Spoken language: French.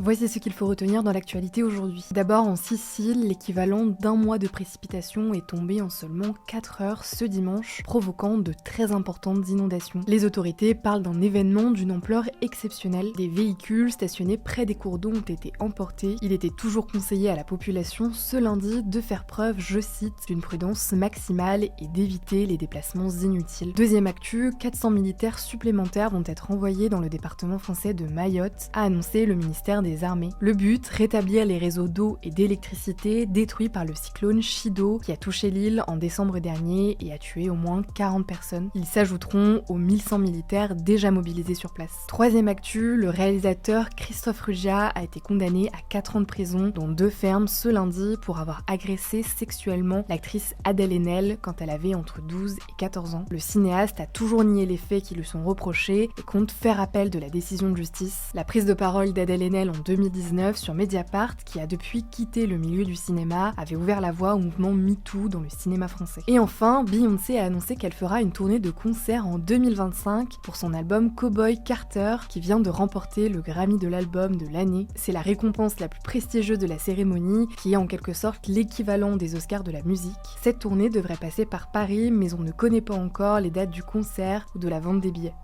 Voici ce qu'il faut retenir dans l'actualité aujourd'hui. D'abord, en Sicile, l'équivalent d'un mois de précipitation est tombé en seulement 4 heures ce dimanche, provoquant de très importantes inondations. Les autorités parlent d'un événement d'une ampleur exceptionnelle. Des véhicules stationnés près des cours d'eau ont été emportés. Il était toujours conseillé à la population ce lundi de faire preuve, je cite, d'une prudence maximale et d'éviter les déplacements inutiles. Deuxième actu, 400 militaires supplémentaires vont être envoyés dans le département français de Mayotte, a annoncé le ministère des Armées. Le but, rétablir les réseaux d'eau et d'électricité détruits par le cyclone Chido qui a touché l'île en décembre dernier et a tué au moins 40 personnes. Ils s'ajouteront aux 1100 militaires déjà mobilisés sur place. Troisième actu, le réalisateur Christophe Ruggia a été condamné à 4 ans de prison, dont 2 fermes ce lundi pour avoir agressé sexuellement l'actrice Adèle Haenel quand elle avait entre 12 et 14 ans. Le cinéaste a toujours nié les faits qui lui sont reprochés et compte faire appel de la décision de justice. La prise de parole d'Adèle Haenel en 2019 sur Mediapart, qui a depuis quitté le milieu du cinéma, avait ouvert la voie au mouvement MeToo dans le cinéma français. Et enfin, Beyoncé a annoncé qu'elle fera une tournée de concerts en 2025 pour son album Cowboy Carter, qui vient de remporter le Grammy de l'album de l'année. C'est la récompense la plus prestigieuse de la cérémonie, qui est en quelque sorte l'équivalent des Oscars de la musique. Cette tournée devrait passer par Paris, mais on ne connaît pas encore les dates du concert ou de la vente des billets.